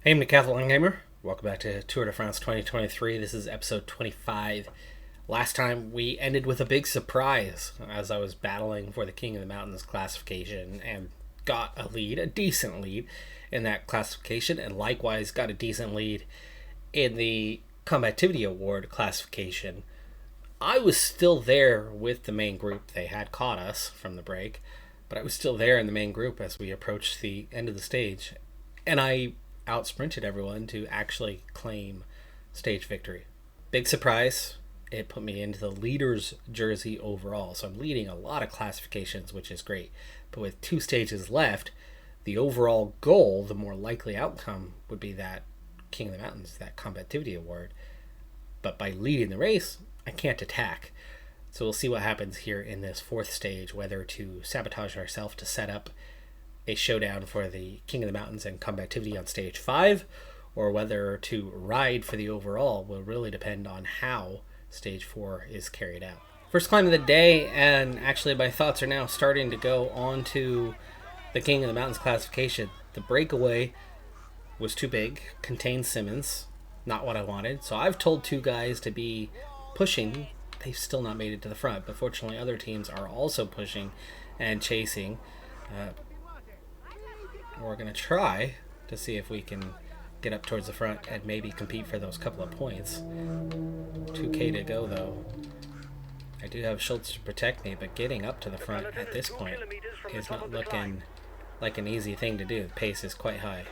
Hey, I'm Decathlon Gamer. Welcome back to Tour de France 2023. This is episode 25. Last time we ended with a big surprise as I was battling for the King of the Mountains classification and got a lead, a decent lead in that classification, and likewise got a decent lead in the Combativity Award classification. I was still there with the main group. They had caught us from the break, but I was still there in the main group as we approached the end of the stage. And I out sprinted everyone to actually claim stage victory. Big surprise. It put me into the leader's jersey overall. So I'm leading a lot of classifications, which is great. But with 2 stages left, the overall goal, the more likely outcome, would be that King of the Mountains, that Combativity Award. But by leading the race, I can't attack. So we'll see what happens here in this 4th stage, whether to sabotage ourselves to set up a showdown for the King of the Mountains and Combativity on stage 5, or whether to ride for the overall will really depend on how stage 4 is carried out. First climb of the day, and actually my thoughts are now starting to go on to the King of the Mountains classification. The breakaway was too big, contained Simmons, not what I wanted, so I've told 2 guys to be pushing. They've still not made it to the front, but fortunately other teams are also pushing and chasing. We're going to try to see if we can get up towards the front and maybe compete for those couple of points. 2K to go, though. I do have Schultz to protect me, but getting up to the front at this point is not looking like an easy thing to do. The pace is quite high.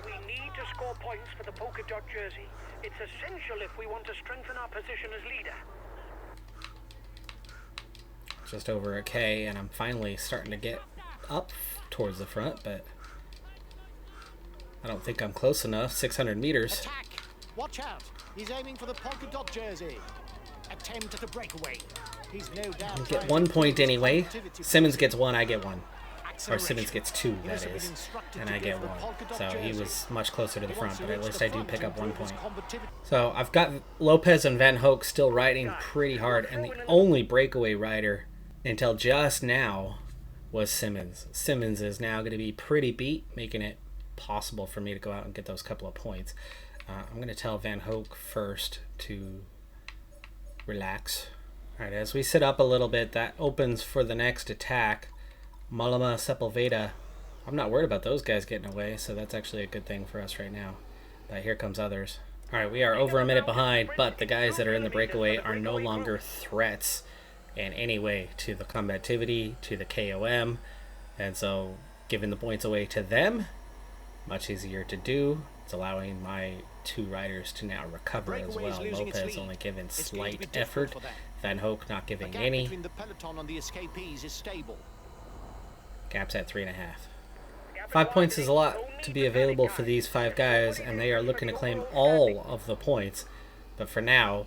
We need to score points for the polka dot jersey. It's essential if we want to strengthen our position as leader. Just over a K, and I'm finally starting to get up towards the front, but I don't think I'm close enough. 600 meters. Attack! Watch out! He's aiming for the polka dot jersey. Attempt at a breakaway. He's no doubt. We'll get 1 point anyway. Simmons gets 1, I get 1. Or Simmons gets 2, that is. And I get 1. So he was much closer to the front, but at least I do pick up 1 point. So I've got Lopez and Van Hoek still riding pretty hard, and the only breakaway rider until just now was Simmons. Simmons is now going to be pretty beat, making it possible for me to go out and get those couple of points. I'm going to tell Van Hoek first to relax. Alright, as we sit up a little bit, that opens for the next attack. Malama Sepulveda. I'm not worried about those guys getting away, so that's actually a good thing for us right now. But here comes others. Alright, we are over a minute behind, but the guys that are in the breakaway are no longer threats in any way to the combativity, to the KOM, and so giving the points away to them, much easier to do. It's allowing my 2 riders to now recover as well. Lopez only giving slight effort, Van Hoek not giving any. Gap's at 3.5. 5 points is a lot to be available for these 5 guys, and they are looking to claim all of the points, but for now,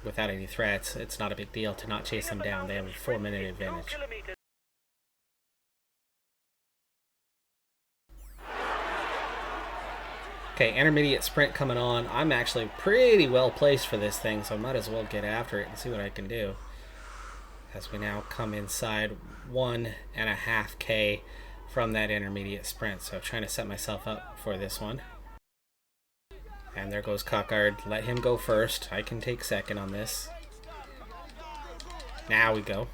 without any threats, it's not a big deal to not chase them down. They have a 4-minute advantage. Okay, intermediate sprint coming on. I'm actually pretty well placed for this thing, so I might as well get after it and see what I can do. As we now come inside 1.5K from that intermediate sprint, so trying to set myself up for this one. And there goes Cockard. Let him go first. I can take second on this. Now we go.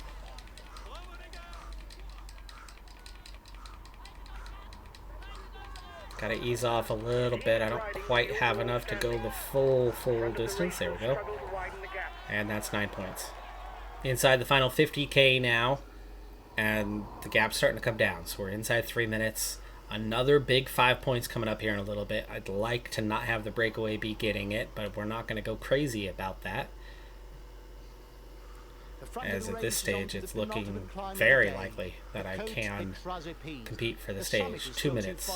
Gotta ease off a little bit. I don't quite have enough to go the full distance. There we go. And that's 9 points. Inside the final 50K now. And the gap's starting to come down. So we're inside 3 minutes. Another big 5 points coming up here in a little bit. I'd like to not have the breakaway be getting it, but we're not going to go crazy about that. As at this stage, it's looking very likely that I can compete for the stage. 2 minutes.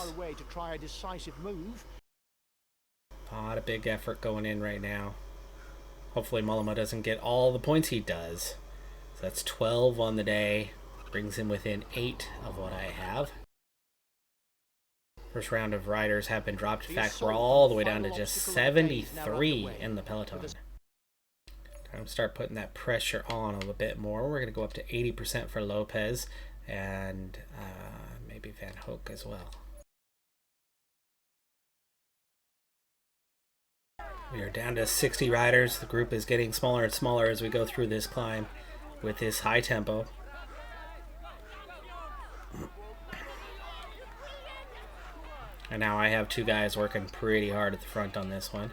Not a big effort going in right now. Hopefully Malama doesn't get all the points he does. So that's 12 on the day. Brings him within 8 of what I have. First round of riders have been dropped. In fact, we're all the way down to just 73 in the peloton. Time to start putting that pressure on a little bit more. We're going to go up to 80% for Lopez and maybe Van Hoek as well. We are down to 60 riders. The group is getting smaller and smaller as we go through this climb with this high tempo. And now I have two guys working pretty hard at the front on this one.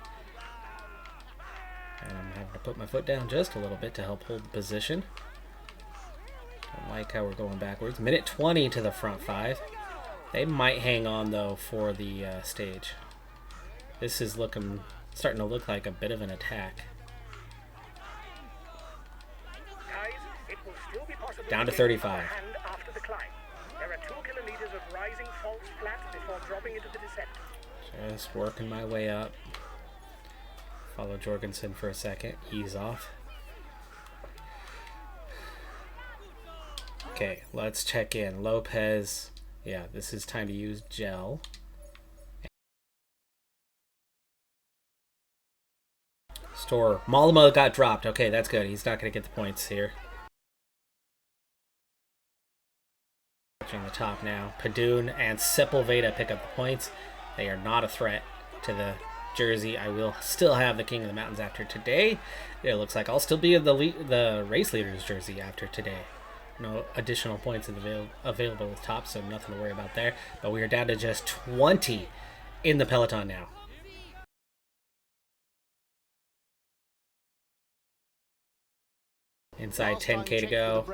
And I'm having to put my foot down just a little bit to help hold the position. Don't like how we're going backwards. Minute 20 to the front five. They might hang on, though, for the stage. This is starting to look like a bit of an attack. Guys, it will still be possible Down to get 35. upper hand after the climb. There are 2 kilometers of rising false flat before dropping into the descent. Just working my way up. Follow Jorgensen for a second. Ease off. Okay, let's check in. Lopez. Yeah, this is time to use gel. Store. Malama got dropped. Okay, that's good. He's not going to get the points here. Touching the top now. Padoon and Sepulveda pick up the points. They are not a threat to the jersey. I will still have the King of the Mountains after today. It looks like I'll still be in the race leader's jersey after today. No additional points available with top, so nothing to worry about there. But we are down to just 20 in the peloton now. Inside 10K to go.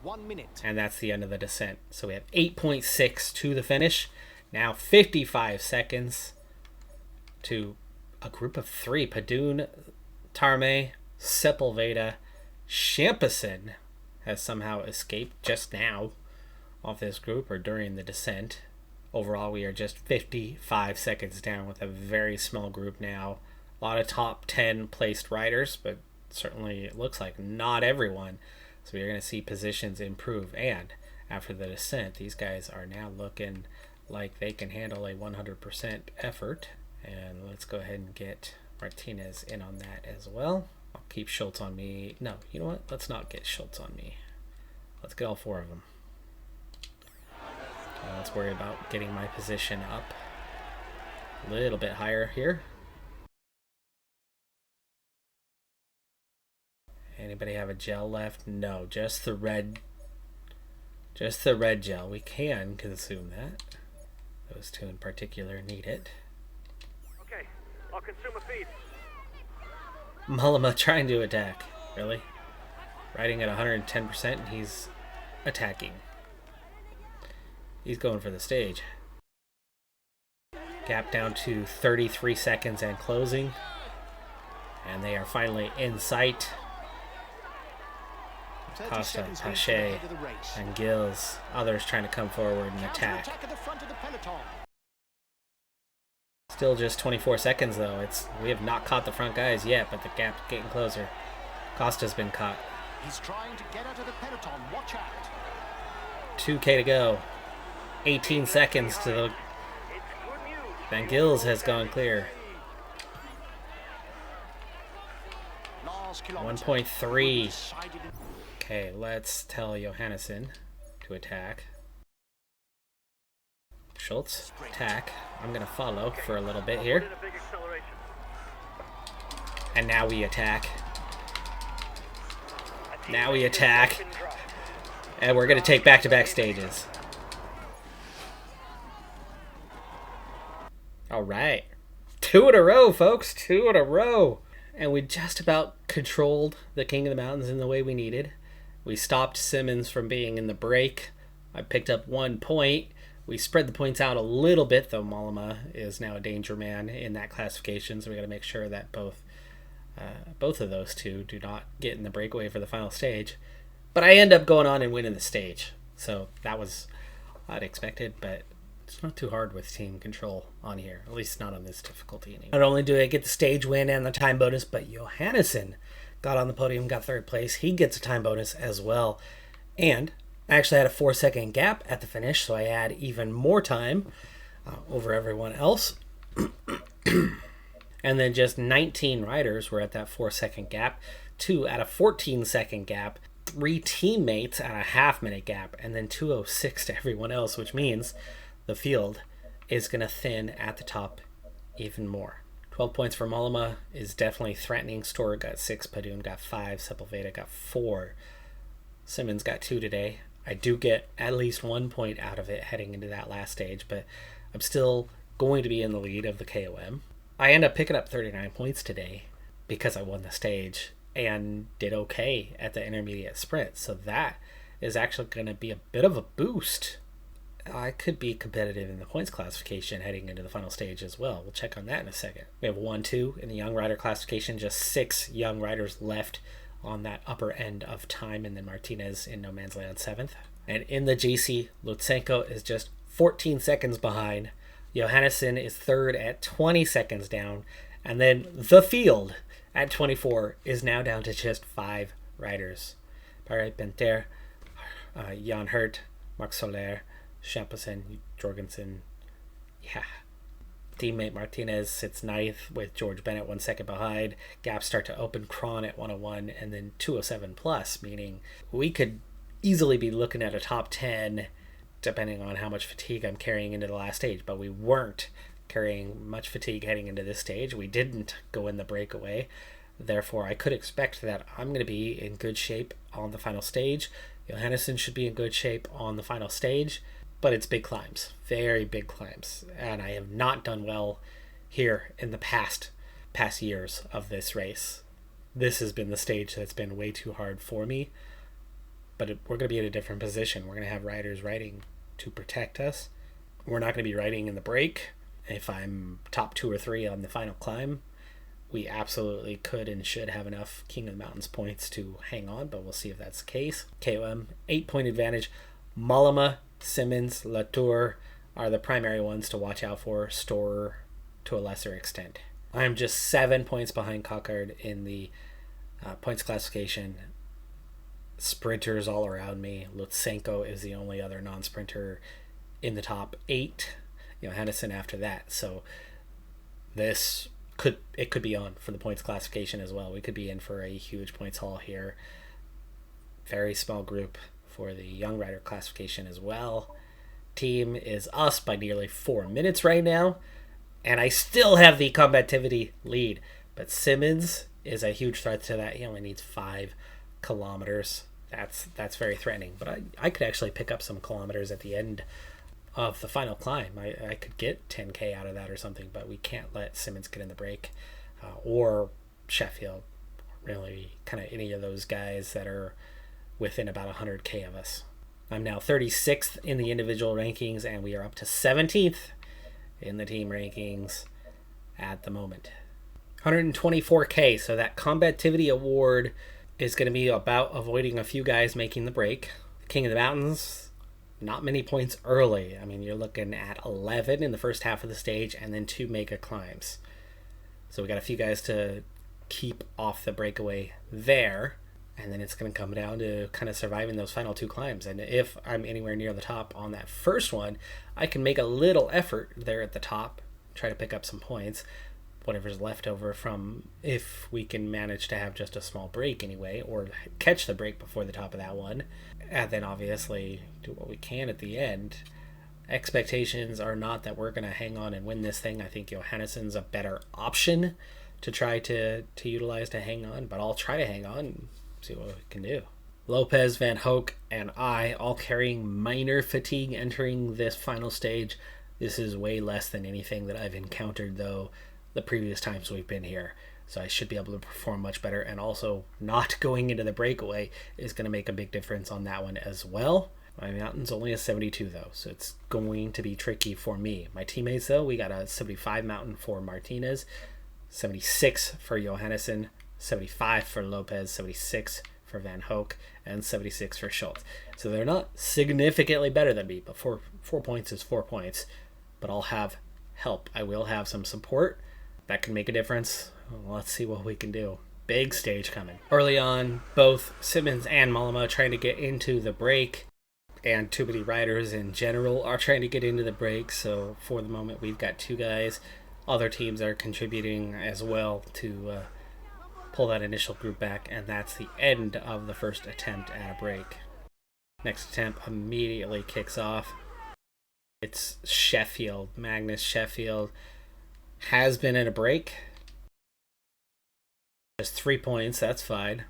1 minute. And that's the end of the descent. So we have 8.6 to the finish. Now 55 seconds to a group of 3. Padoon, Tarme, Sepulveda, Champs-Elysées has somehow escaped just now off this group or during the descent. Overall, we are just 55 seconds down with a very small group now. A lot of top 10 placed riders, but certainly it looks like not everyone. So we're going to see positions improve. And after the descent, these guys are now looking like they can handle a 100% effort. And let's go ahead and get Martinez in on that as well. I'll keep Schultz on me. No, you know what? Let's not get Schultz on me. Let's get all 4 of them. Let's worry about getting my position up a little bit higher here. Anybody have a gel left? No, just the red gel. We can consume that. Those 2 in particular need it. Okay, I'll consume a feed. Malama trying to attack. Really? Riding at 110% and he's attacking. He's going for the stage. Gap down to 33 seconds and closing. And they are finally in sight. Costa, Pache, and Gills. Others trying to come forward and attack. Still just 24 seconds though. We have not caught the front guys yet, but the gap's getting closer. Costa's been caught. He's trying to get out of the peloton. Watch out. 2K to go. 18 seconds to the... Van Gils has gone clear. 1.3. Okay, let's tell Johannesson to attack. Schultz, attack. I'm going to follow for a little bit here. And now we attack. Now we attack. And we're going to take back-to-back stages. All right. 2 in a row, folks. 2 in a row. And we just about controlled the King of the Mountains in the way we needed. We stopped Simmons from being in the break. I picked up 1 point. We spread the points out a little bit, though Malama is now a danger man in that classification, so we got to make sure that both of those 2 do not get in the breakaway for the final stage. But I end up going on and winning the stage, so that was unexpected, but it's not too hard with team control on here, at least not on this difficulty anyway. Not only do I get the stage win and the time bonus, but Johannesson got on the podium, got 3rd place. He gets a time bonus as well. And I actually had a 4-second gap at the finish, so I add even more time over everyone else. And then just 19 riders were at that 4-second gap, 2 at a 14-second gap, 3 teammates at a half-minute gap, and then 2:06 to everyone else, which means the field is going to thin at the top even more. 12 points for Mollema is definitely threatening. Storer got 6, Padun got 5, Sepulveda got 4. Simmons got 2 today. I do get at least 1 point out of it heading into that last stage, but I'm still going to be in the lead of the KOM. I end up picking up 39 points today because I won the stage and did okay at the intermediate sprint. So that is actually going to be a bit of a boost. I could be competitive in the points classification heading into the final stage as well. We'll check on that in a second. We have 1-2 in the young rider classification, just 6 young riders left on that upper end of time, and then Martinez in no man's land 7th. And in the GC, Lutsenko is just 14 seconds behind. Johannesson is 3rd at 20 seconds down, and then the field at 24 is now down to just 5 riders. Barry Benter, Jan Hurt, Marc Soler, Champs-Elysées, Jorgensen. Yeah. Teammate Martinez sits 9th with George Bennett 1 second behind. Gaps start to open. Kron at 101 and then 207 plus, meaning we could easily be looking at a top 10 depending on how much fatigue I'm carrying into the last stage, but we weren't carrying much fatigue heading into this stage. We didn't go in the breakaway. Therefore, I could expect that I'm going to be in good shape on the final stage. Johannesson should be in good shape on the final stage. But it's big climbs, very big climbs, and I have not done well here in the past years of this race. This has been the stage that's been way too hard for me, but we're going to be in a different position. We're going to have riders riding to protect us. We're not going to be riding in the break. If I'm top 2 or 3 on the final climb, we absolutely could and should have enough King of the Mountains points to hang on, but we'll see if that's the case. KOM, 8-point advantage. Mollema, Simmons, Latour are the primary ones to watch out for. Storer to a lesser extent. I'm just 7 points behind Cockard in the points classification. Sprinters all around me. Lutsenko is the only other non-sprinter in the top 8. Johannesson after that. So this could be on for the points classification as well. We could be in for a huge points haul here. Very small group for the young rider classification as well. Team is us by nearly 4 minutes right now, and I still have the combativity lead, but Simmons is a huge threat to that. He only needs 5 kilometers. That's very threatening, but I could actually pick up some kilometers at the end of the final climb. I could get 10k out of that or something, but we can't let Simmons get in the break, or Sheffield, really kind of any of those guys that are within about 100k of us. I'm now 36th in the individual rankings, and we are up to 17th in the team rankings at the moment. 124k, so that combativity award is going to be about avoiding a few guys making the break. King of the Mountains, not many points early. I mean, you're looking at 11 in the first half of the stage and then 2 mega climbs. So we got a few guys to keep off the breakaway there. And then it's going to come down to kind of surviving those final 2 climbs. And if I'm anywhere near the top on that first one, I can make a little effort there at the top, try to pick up some points, whatever's left over from if we can manage to have just a small break anyway, or catch the break before the top of that one. And then obviously do what we can at the end. Expectations are not that we're going to hang on and win this thing. I think Johannesson's a better option to try to utilize to hang on, but I'll try to hang on. See what we can do. Lopez, Van Hoek, and I all carrying minor fatigue entering this final stage. This is way less than anything that I've encountered, though, the previous times we've been here. So I should be able to perform much better. And also, not going into the breakaway is going to make a big difference on that one as well. My mountain's only a 72, though, so it's going to be tricky for me. My teammates, though, we got a 75 mountain for Martinez, 76 for Johannesson, 75 for Lopez, 76 for Van Hoek, and 76 for Schultz. So they're not significantly better than me, but 4 points is 4 points. But I'll have help. I will have some support. That can make a difference. Let's see what we can do. Big stage coming. Early on, both Simmons and Mollema trying to get into the break, and too many riders in general are trying to get into the break. So for the moment, we've got 2 guys. Other teams are contributing as well to pull that initial group back, and that's the end of the first attempt at a break. Next attempt immediately kicks off. It's Sheffield. Magnus Sheffield has been in a break. Just 3 points, that's fine.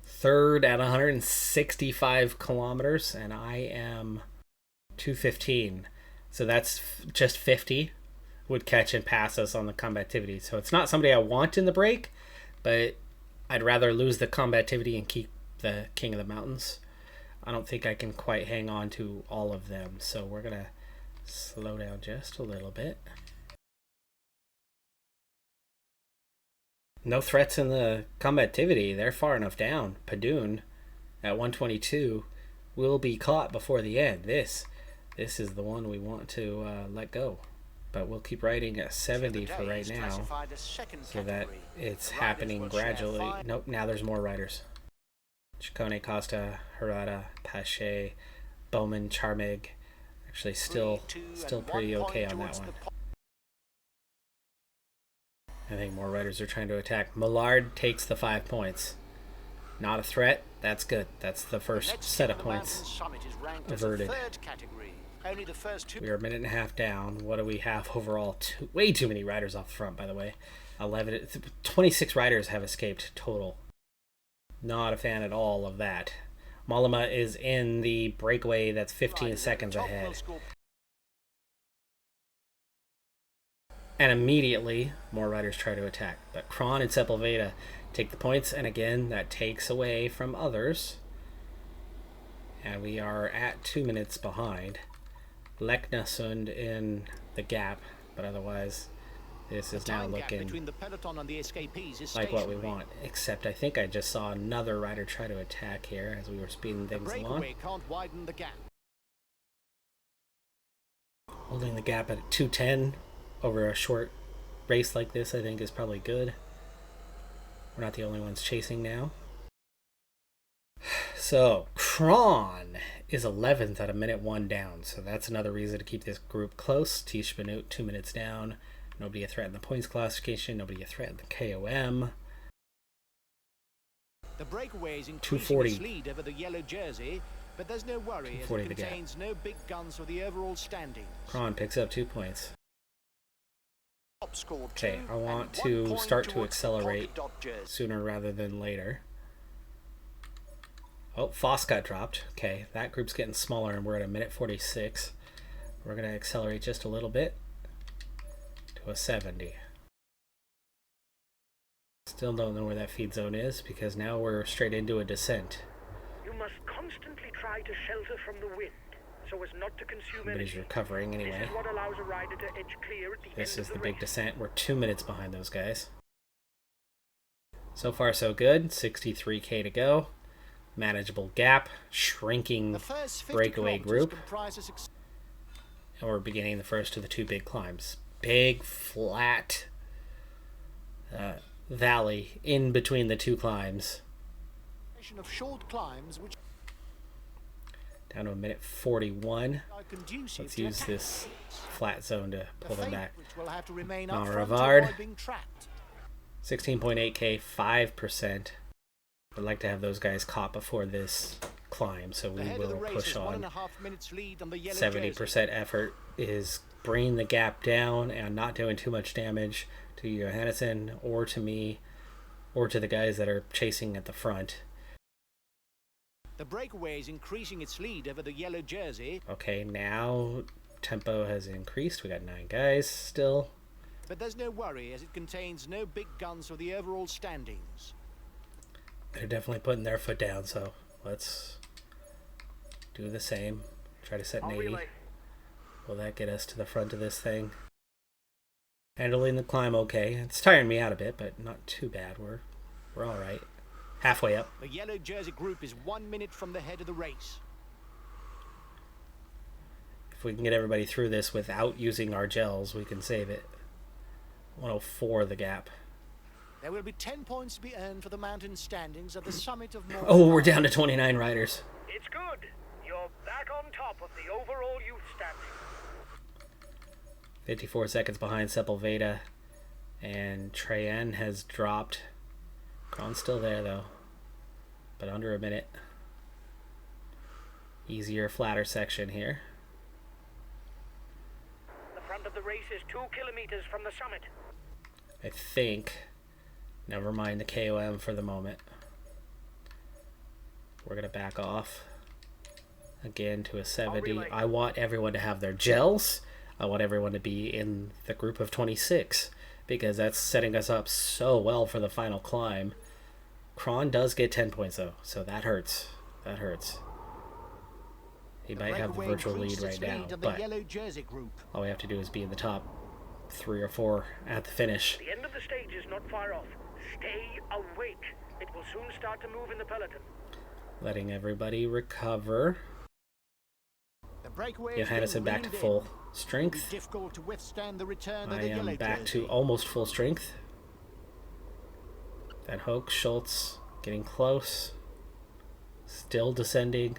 Third at 165 kilometers, and I am 215. So that's just 50 would catch and pass us on the combativity. So it's not somebody I want in the break, but I'd rather lose the combativity and keep the King of the Mountains. I don't think I can quite hang on to all of them, so we're going to slow down just a little bit. No threats in the combativity. They're far enough down. Padoon at 122 will be caught before the end. This is the one we want to let go. But we'll keep riding at 70 for right now, so that it's happening gradually. Nope, now there's more riders. Chacone, Costa, Harada, Pache, Bowman, Charmig. Actually still pretty okay on that one. I think more riders are trying to attack. Millard takes the 5 points. Not a threat. That's good. That's the first set of points averted. We are a minute and a half down. What do we have overall? Way too many riders off the front, by the way. 26 riders have escaped total. Not a fan at all of that. Mollema is in the breakaway that's 15 seconds ahead. And immediately, more riders try to attack. But Kron and Sepulveda take the points, and again, that takes away from others. And we are at 2 minutes behind. Leknasund in the gap, but otherwise, this is now looking like what we want. Except I think I just saw another rider try to attack here as we were speeding things along. Holding the gap at 2:10 over a short race like this, I think, is probably good. We're not the only ones chasing now. So, Kron is 11th at a minute 1 down, so that's another reason to keep this group close. Tish Benut 2 minutes down. Nobody a threat in the points classification. Nobody a threat in the KOM. The breakaway is increasing its lead over the yellow jersey, but there's no worry as it contains no big guns for the overall standings. Kron picks up 2 points. Okay, I want to start to accelerate sooner rather than later. Oh, Foss got dropped. Okay, that group's getting smaller and we're at a minute 46. We're going to accelerate just a little bit to a 70. Still don't know where that feed zone is because now we're straight into a descent. You must constantly try to shelter from the wind so as not to consume Somebody's energy. recovering anyway. This is what allows a rider to edge clear at the This end is of the the big race. descent. We're 2 minutes behind those guys. So far so good. 63k to go. Manageable gap. Shrinking breakaway group. And we're beginning the first of the 2 big climbs. Big, flat valley in between the 2 climbs. Of short climbs which Down to a minute 41. Let's use this flat zone to pull them back. Ravard. 16.8k, 5%. I'd like to have those guys caught before this climb, so we will push on. 70% effort is bringing the gap down and not doing too much damage to Johannesson or to me or to the guys that are chasing at the front. The breakaway is increasing its lead over the yellow jersey. Okay, now tempo has increased. We got 9 guys still. But there's no worry as it contains no big guns for the overall standings. They're definitely putting their foot down, so let's do the same. Try to set an 80. Will that get us to the front of this thing? Handling the climb okay. It's tiring me out a bit, but not too bad. We're all right. Halfway up. The yellow jersey group is 1 minute from the head of the race. If we can get everybody through this without using our gels, we can save it. 104 the gap. There will be 10 points to be earned for the mountain standings at the summit of Morgan. Oh, we're down to 29 riders. It's good. You're back on top of the overall youth standing. 54 seconds behind Sepulveda. And Treyen has dropped. Kron's still there, though. But under a minute. Easier, flatter section here. The front of the race is 2 kilometers from the summit. I think Never mind the KOM for the moment. We're going to back off again to a 70. I want everyone to have their gels. I want everyone to be in the group of 26 because that's setting us up so well for the final climb. Kron does get 10 points though, so that hurts. That hurts. He might have the virtual lead right now, but all we have to do is be in the top 3 or 4 at the finish. The end of the stage is not far off. Stay awake. It will soon start to move in the peloton. Letting everybody recover. Johannesson back to full strength. I am back to almost full strength. Van Hoek, Schultz getting close. Still descending.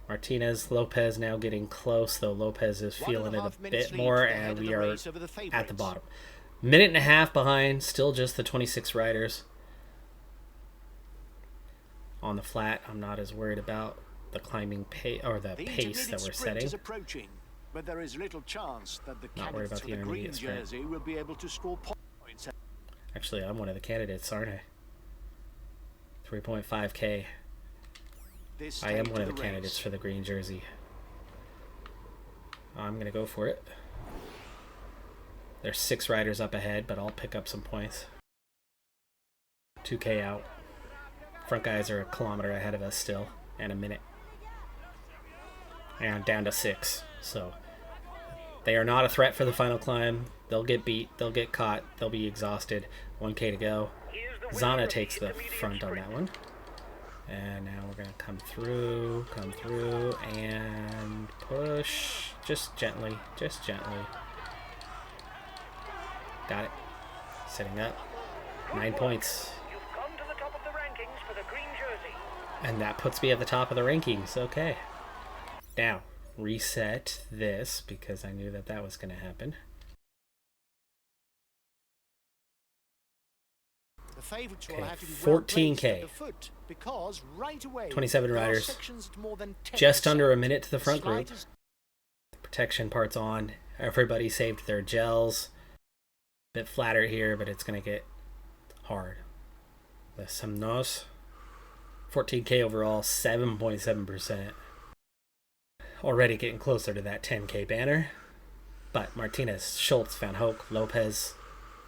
Martinez, Lopez now getting close, though Lopez is feeling it a bit more, and we are at the bottom. Minute and a half behind, still just the 26 riders. On the flat, I'm not as worried about the climbing pace or the pace that we're setting. But there is little chance that the Not worried about the intermediate sprint. Will be able to score points. Actually, I'm one of the candidates, aren't I? 3.5k. I am one of the candidates for the green jersey. I'm going to go for it. There's 6 riders up ahead, but I'll pick up some points. 2k out. Front guys are a kilometer ahead of us still, and a minute. And down to 6. So they are not a threat for the final climb. They'll get beat. They'll get caught. They'll be exhausted. 1k to go. Zana takes the front on that one. And now we're going to come through, and push. Just gently, just gently. Got it. Setting up. 9 points. You've come to the top of the rankings for the green jersey. And that puts me at the top of the rankings. Okay. Now, reset this because I knew that that was going to happen. Okay, 14k. 27 riders. Just under a minute to the front group. The protection part's on. Everybody saved their gels. Bit flatter here, but it's going to get hard. The Semnos. 14k overall, 7.7%. Already getting closer to that 10k banner. But Martinez, Schultz, Van Hoek, Lopez,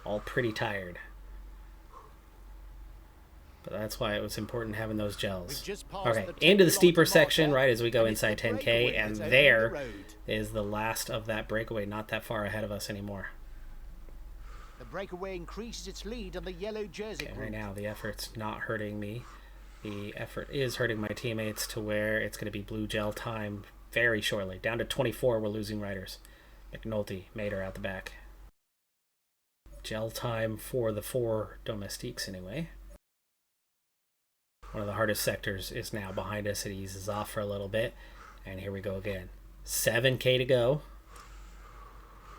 all pretty tired. But that's why it was important having those gels. Okay, into the steeper section right as we go inside 10k, and there is the last of that breakaway, not that far ahead of us anymore. The breakaway increases its lead on the yellow jersey group. Right now the effort's not hurting me. The effort is hurting my teammates to where it's going to be blue gel time very shortly. Down to 24, we're losing riders. McNulty, Mater out the back. Gel time for the 4 domestiques anyway. One of the hardest sectors is now behind us. It eases off for a little bit. And here we go again. 7k to go.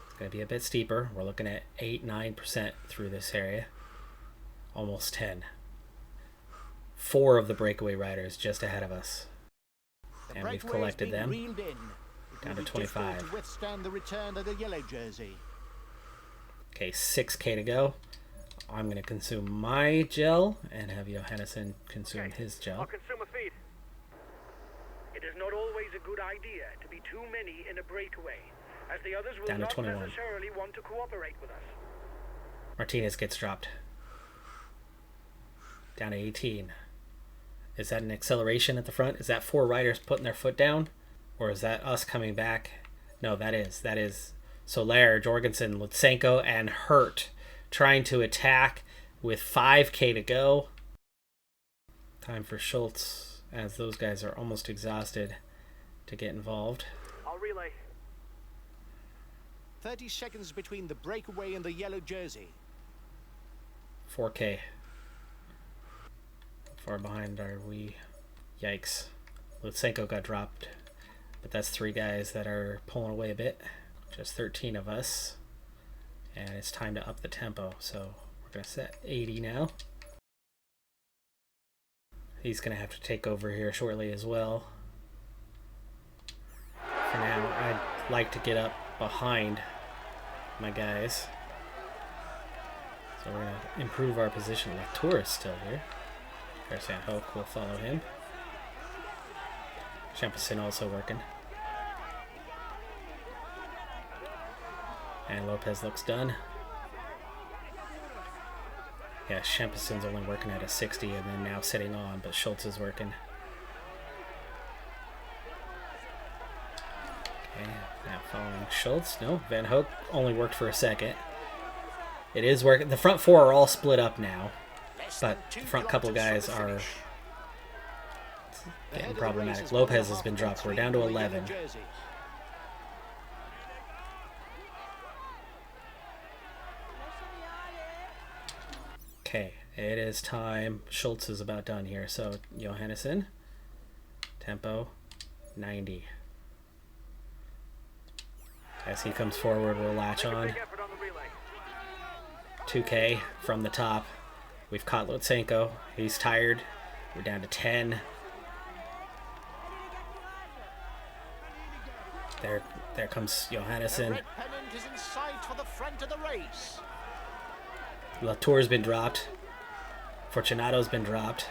It's going to be a bit steeper. We're looking at 8-9% through this area. Almost 10. 4 of the breakaway riders just ahead of us. And we've collected them. Down to 25. Okay, 6k to go. I'm going to consume my gel and have Johannesson consume his gel. I'll consume a feed. It is not always a good idea to be too many in a breakaway, as the others will not necessarily want to cooperate with us. Martinez gets dropped. Down to 18. Is that an acceleration at the front? Is that 4 riders putting their foot down? Or is that us coming back? No, that is. That is Soler, Jorgensen, Lutsenko, and Hurt trying to attack with 5k to go. Time for Schultz, as those guys are almost exhausted, to get involved. I'll relay. 30 seconds between the breakaway and the yellow jersey. 4k. How far behind are we? Yikes. Lutsenko got dropped, but that's 3 guys that are pulling away a bit. Just 13 of us. And it's time to up the tempo, so we're going to set 80 now. He's going to have to take over here shortly as well. For now, I'd like to get up behind my guys. So So we're going to improve our position. Latour is still here. Van Hoek will follow him. Champs-Elysées also working. And Lopez looks done. Yeah, Champs-Elysées only working at a 60 and then now sitting on, but Schultz is working. Okay, now following Schultz. No, Van Hoek only worked for a second. It is working. The front four are all split up now, but the front couple guys are getting problematic. Lopez has been dropped. We're down to 11. Okay, it is time. Schultz is about done here. So Johannesson, tempo 90. As he comes forward, we'll latch on. 2K from the top. We've caught Lutsenko. He's tired. We're down to 10. There comes Johannesson. Latour's been dropped. Fortunato's been dropped.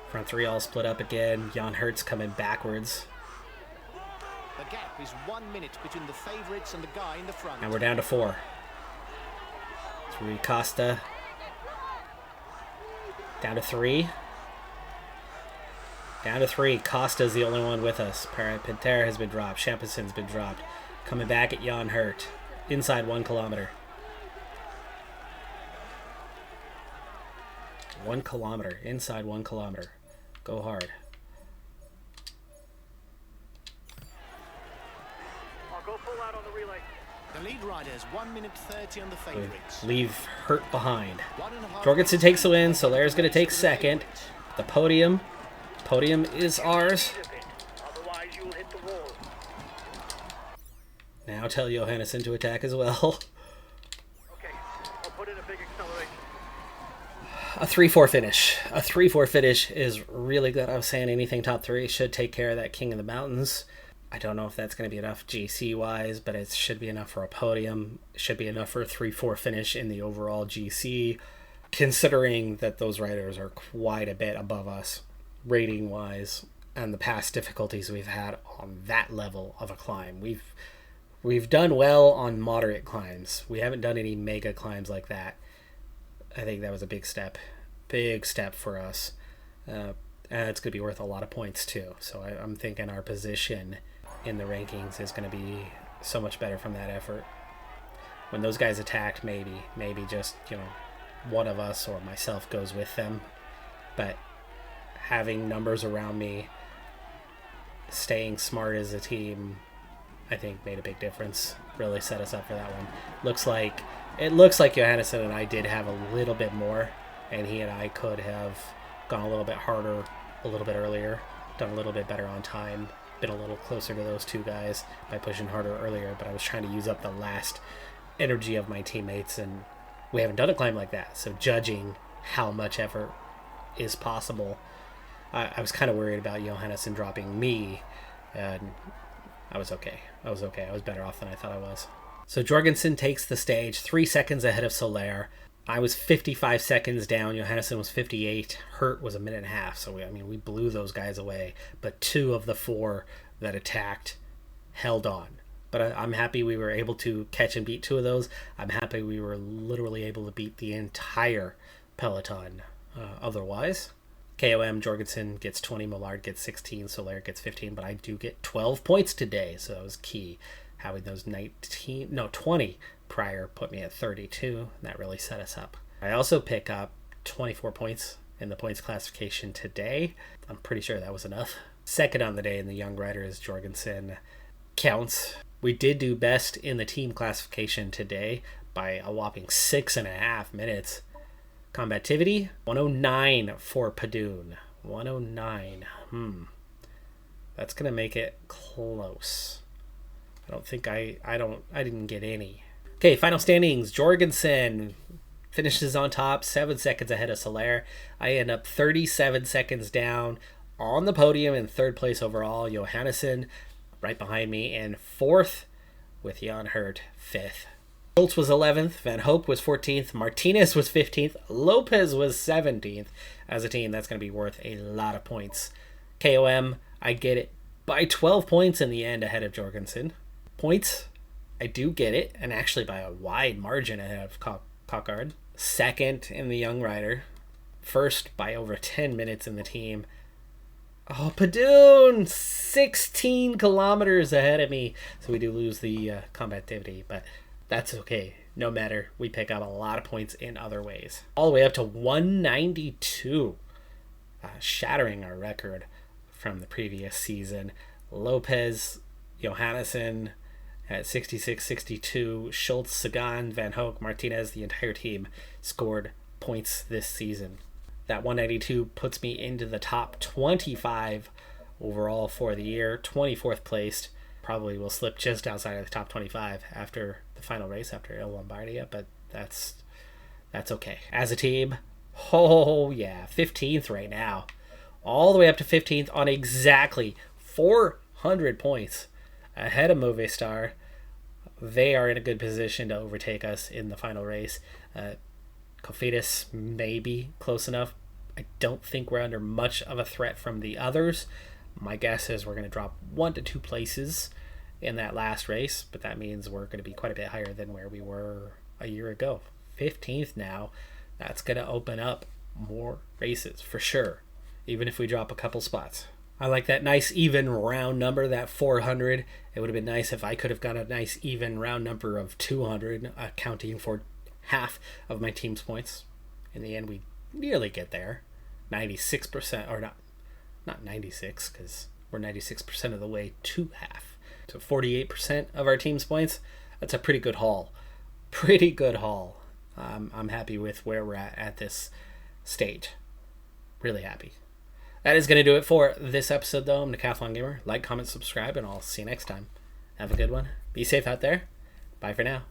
Front three all split up again. Jan Hertz coming backwards. The gap is 1 minute between the favorites and the guy in the front. And we're down to 4. Rui Costa. Down to 3. Down to 3. Costa's the only one with us. Pantera has been dropped. Champs-Elysées been dropped. Coming back at Jan Hurt. Inside 1 kilometer. 1 kilometer. Inside 1 kilometer. Go hard. I'll go full out on the relay. The lead riders 1 minute 30 on the favorites. Leave Hurt behind. Jorgensen takes the win. Solaire's going to take second. The podium is ours. Otherwise you'll hit the wall. Now tell Johannesson to attack as well. Okay, I'll put in a big acceleration. A 3-4 finish. A 3-4 finish is really good. I was saying anything top 3 should take care of that King of the Mountains. I don't know if that's going to be enough GC-wise, but it should be enough for a podium. It should be enough for a 3-4 finish in the overall GC, considering that those riders are quite a bit above us rating-wise and the past difficulties we've had on that level of a climb. We've done well on moderate climbs. We haven't done any mega climbs like that. I think that was a big step for us. And it's going to be worth a lot of points too. So I'm thinking our position in the rankings is going to be so much better from that effort. When those guys attack, maybe just, one of us or myself goes with them. But having numbers around me, staying smart as a team, I think made a big difference. Really set us up for that one. It looks like Johannesson and I did have a little bit more, and he and I could have gone a little bit harder a little bit earlier, done a little bit better on time, been a little closer to those two guys by pushing harder earlier, but I was trying to use up the last energy of my teammates, and we haven't done a climb like that. So judging how much effort is possible, I was kind of worried about Johannesson dropping me, and I was okay. I was better off than I thought I was. So Jorgensen takes the stage 3 seconds ahead of Solaire. I was 55 seconds down. Johannesson was 58. Hurt was a minute and a half. So, we blew those guys away. But 2 of the 4 that attacked held on. But I'm happy we were able to catch and beat 2 of those. I'm happy we were literally able to beat the entire peloton otherwise. KOM, Jorgensen gets 20, Millard gets 16, Solaire gets 15, but I do get 12 points today, so that was key. Having those 20 prior put me at 32, and that really set us up. I also pick up 24 points in the points classification today. I'm pretty sure that was enough. Second on the day in the young riders, Jorgensen counts. We did do best in the team classification today by a whopping 6.5 minutes. Combativity, 109 for Padoon. 109. That's going to make it close. I don't think I didn't get any. Okay, final standings. Jorgensen finishes on top, 7 seconds ahead of Solaire. I end up 37 seconds down on the podium in 3rd place overall. Johannesson right behind me in 4th, with Jan Hurt 5th. Schultz was 11th, Van Hoek was 14th, Martinez was 15th, Lopez was 17th. As a team, that's going to be worth a lot of points. KOM, I get it by 12 points in the end ahead of Jorgensen. Points, I do get it, and actually by a wide margin ahead of Cockard. Second in the Young Rider. First by over 10 minutes in the team. Oh, Padoon! 16 kilometers ahead of me. So we do lose the combativity, but that's okay. No matter. We pick up a lot of points in other ways. All the way up to 192. Shattering our record from the previous season. Lopez, Johannesson at 66-62. Schultz, Sagan, Van Hoek, Martinez, the entire team scored points this season. That 192 puts me into the top 25 overall for the year. 24th placed. Probably will slip just outside of the top 25 after the final race, after Il Lombardia, but that's okay. As a team, oh yeah, 15th right now. All the way up to 15th on exactly 400 points ahead of Movistar. They are in a good position to overtake us in the final race. Cofidis may be close enough. I don't think we're under much of a threat from the others. My guess is we're going to drop 1 to 2 places in that last race, but that means we're going to be quite a bit higher than where we were a year ago. 15th now. That's going to open up more races for sure, even if we drop a couple spots. I like that nice even round number, that 400. It would have been nice if I could have got a nice even round number of 200, accounting for half of my team's points. In the end, we nearly get there. 96%, or not 96, because we're 96% of the way to half. So 48% of our team's points. That's a pretty good haul. Pretty good haul. I'm happy with where we're at this stage. Really happy. That is going to do it for this episode, though. I'm Decathlon Gamer. Like, comment, subscribe, and I'll see you next time. Have a good one. Be safe out there. Bye for now.